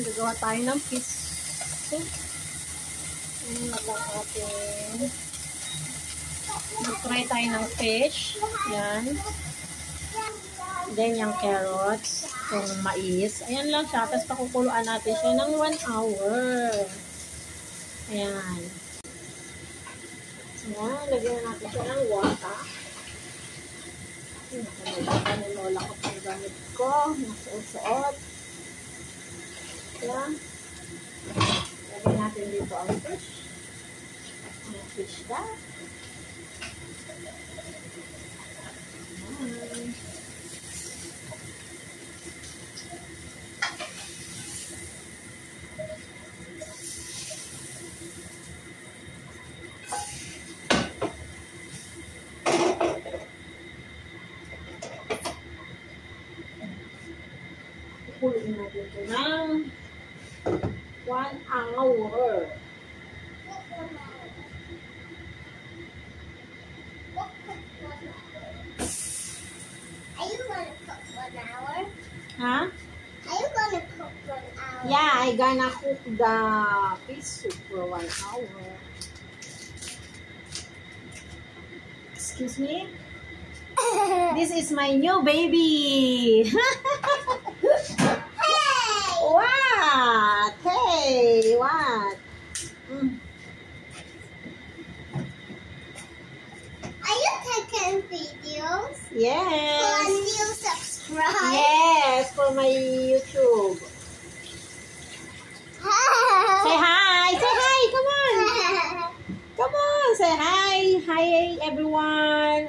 Gagawa tayo ng fish soup. Ayan na lang atin. Mag-try tayo ng fish. Yan. Then yung carrots. Yung mais. Ayan lang siya. Tapos pakukuluan natin siya ng 1 hour. Ayan. Ayan. Lagyan natin siya ng water. Nalola ko pang gamit ko. Nasuot-suot. Ayan. Lagyan natin dito ang fish. Ang fish na. Puluin natin ito ng 1 hour. Are you gonna cook 1 hour? Huh? Are you gonna cook 1 hour? Yeah, I gonna cook the fish soup for 1 hour. Excuse me? This is my new baby. Hey! What? Hey, what? Are you taking videos? Yes. For a new subscribe? Yes, for my YouTube. Say hi. Say hi. Come on. Come on. Say hi. Hi, everyone.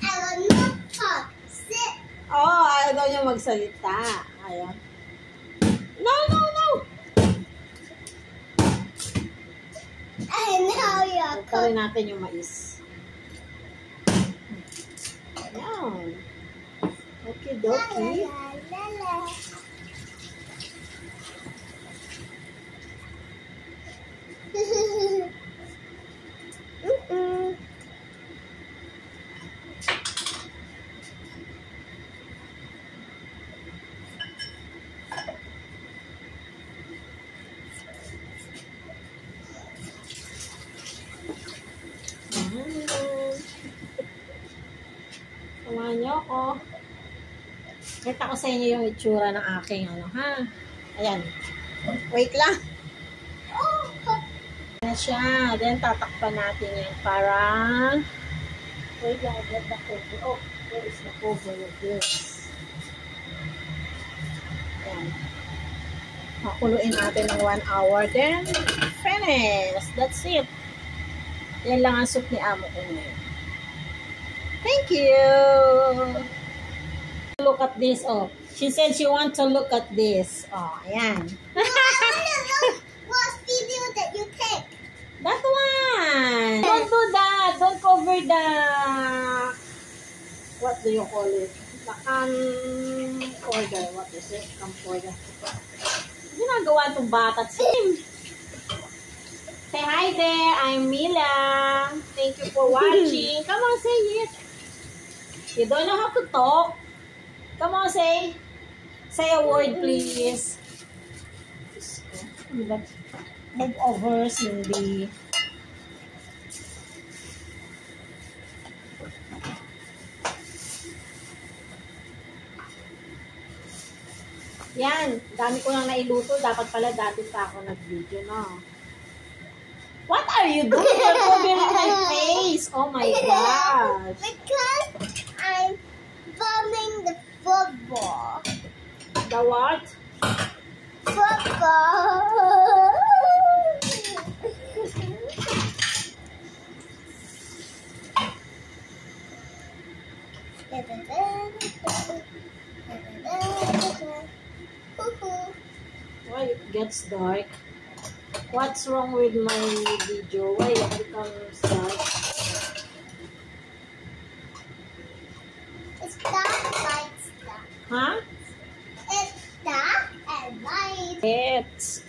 I will not talk. Sit. Oh, ayaw daw niya magsalita. Ayan. No, no, no. I know you're Pagkarin cooking. natin yung mais. Ayan. Okay, dokie. Samahan niyo ako. Kita ko sa inyo yung itsura ng aking ano, ha? Ayan. Wait lang. Ayan na siya. Then, tatakpan natin yan para... Wait lang, get the cover. Oh, where is the cover of this? Ayan. Makuluin natin ng 1 hour. Then, finish. That's it. Yan lang ang soup ni amo ko ngayon. Thank you. Look at this. Oh, she said she wants to look at this. Oh, ayan. No, I want to look what video that you take. That one. Don't do that. Don't cover the... What do you call it? The camcorder. What is it? Camcorder. Ginagawa itong bata. Sim. Say hi there. I'm Mila. Thank you for watching. Come on, say it. You don't know how to talk. Come on, say a word, please. Move over, Cindy. Yan, dami ko nang nailuto. Dapat pala dati pa ako nag-video, no? What are you doing? You're covering my face. Oh my gosh. Because I'm bombing the football. The what? Football. Why it gets dark? What's wrong with my video? Why it becomes dark? It's dark, light stuff. Huh? It's dark and light. It's...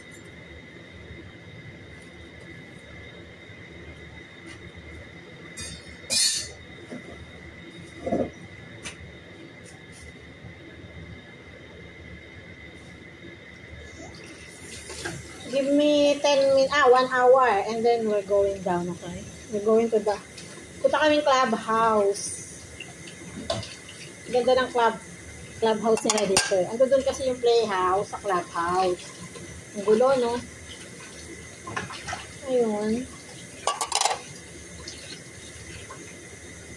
1 hour. And then we're going down, okay? We're going to the, punta kaming clubhouse. Ganda ng clubhouse nila dito. Ando doon kasi yung playhouse sa clubhouse. Ang gulo, no? Ayun.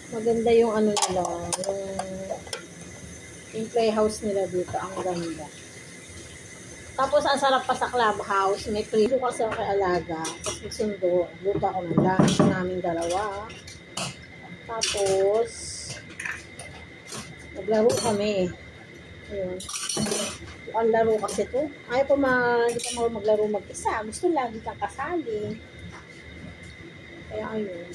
Maganda yung ano nila, yung playhouse nila dito. Ang ganda. Tapos, ang sarap pa sa clubhouse. May prilo kasi ako kay Alaga. Tapos, nagsundo. Buto ako ng lunch namin dalawa. Tapos, naglaro kami. Ayun. Ang laro kasi to. Ayaw pa hindi pa maglaro mag-isa. Gusto lagi kang kasali. Kaya ayun.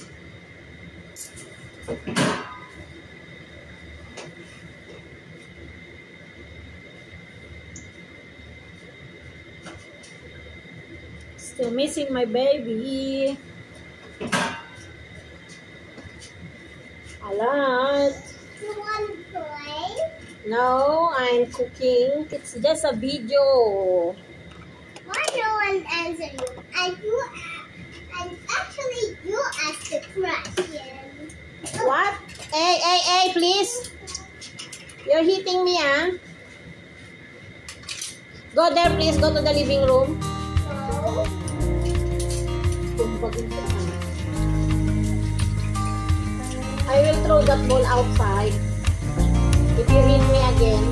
Still missing my baby. A lot. You want to play? No, I'm cooking. It's just a video. Why no one answer you? And actually, you asked the question. What? Hey, please. You're hitting me, ah. Go there, please. Go to the living room. No. I will throw that ball outside. If you hit me again.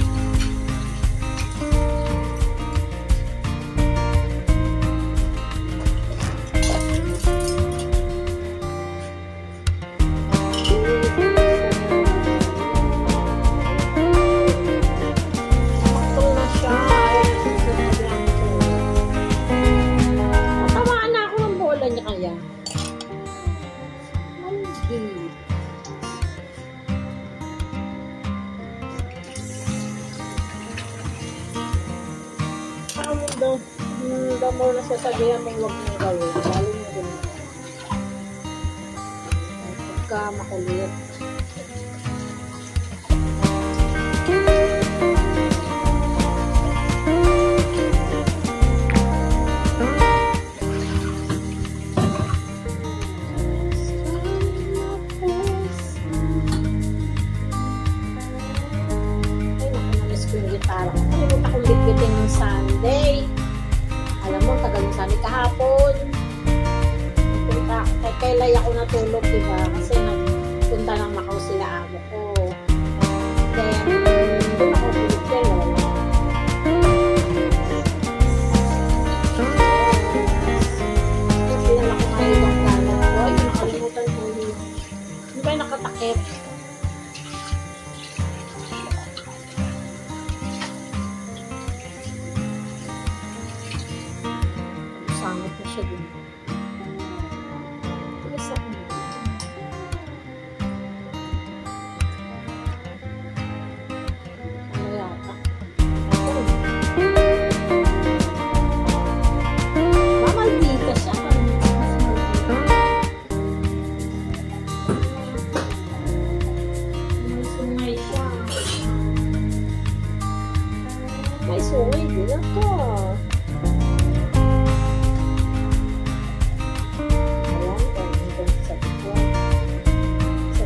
Mo nasasabihan mong huwag mong gawin. Lalo mo din. Pagka makulit. Ay, naku, namiss ko yung gitara. Kalimutan kong bitbitin ng Sunday. Alam mo, tagal yung sabi kahapon. Kailan ako natulog, diba? Kasi nagpunta ng Macau sila amo ko. Then, doon ako tulog sila. Kasi lang ako ngayon ang kanan ko. Ay, nakalimutan ko yun. Hindi ba nakatakip? Sangot na siya din. Tigas ako na. Ano yata? Mamaldita siya. May sungay siya. May sungay din ako.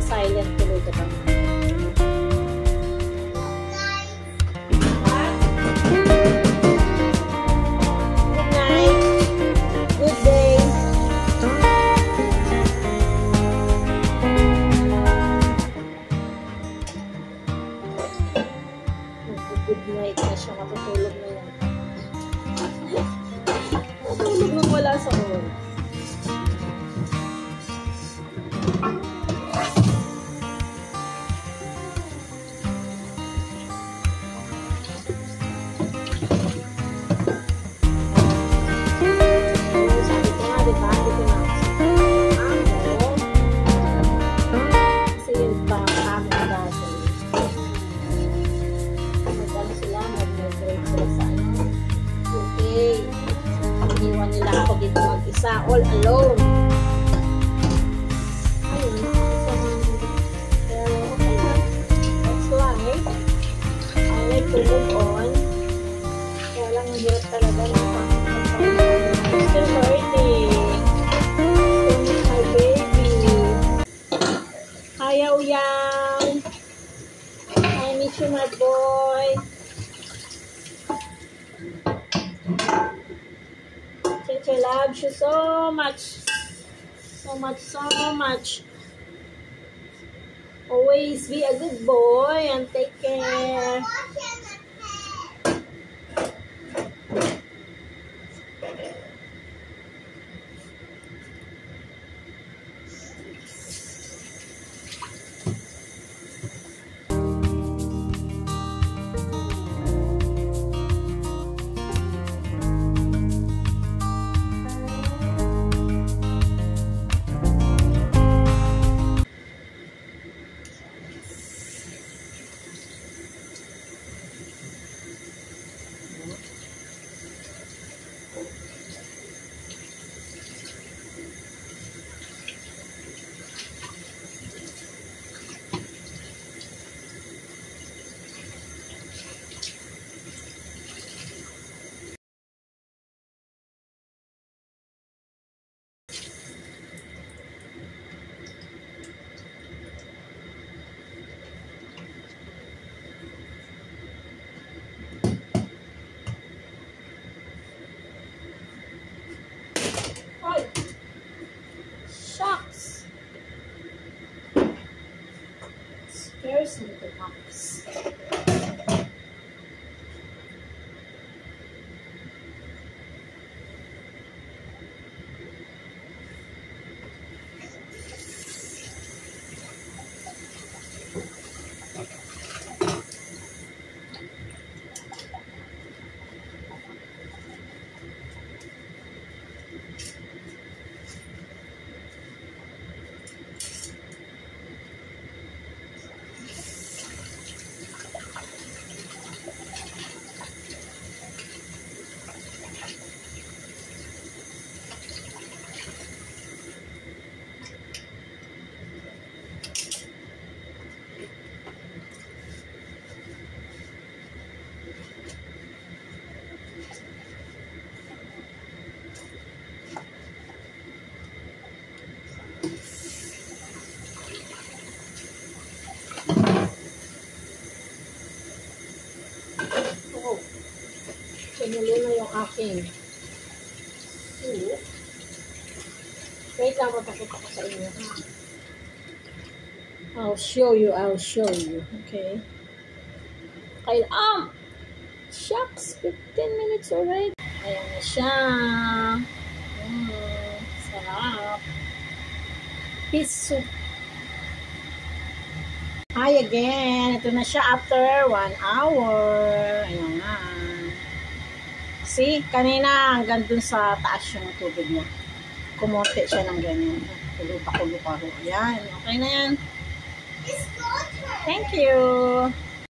Silent tuloy ka ba? Good night. Good day. Good night na siya. Matutulog na yan. Matulog nang wala sa oras. Mag-isa, all alone. Ayun, pero okay na. That's life. I like to move on. Kaya lang hirap talaga ng pang-pang-pang. Still hurt. so much. So much. Always be a good boy and take care. Shucks. Scares me the box. Oh, sinulo na yung aking soup. Wait lang, mapakita ko sa inyo. I'll show you. Okay. Okay, shucks, 15 minutes already. Ayan na siya. Sarap. Fish soup. Hi again. Ito na siya after 1 hour. Ayan na. See, kanina hanggang dun sa taas yung tubig niya. Kumonte siya ng ganyan. Kulo-paro. Ayan. Okay na yan. Thank you.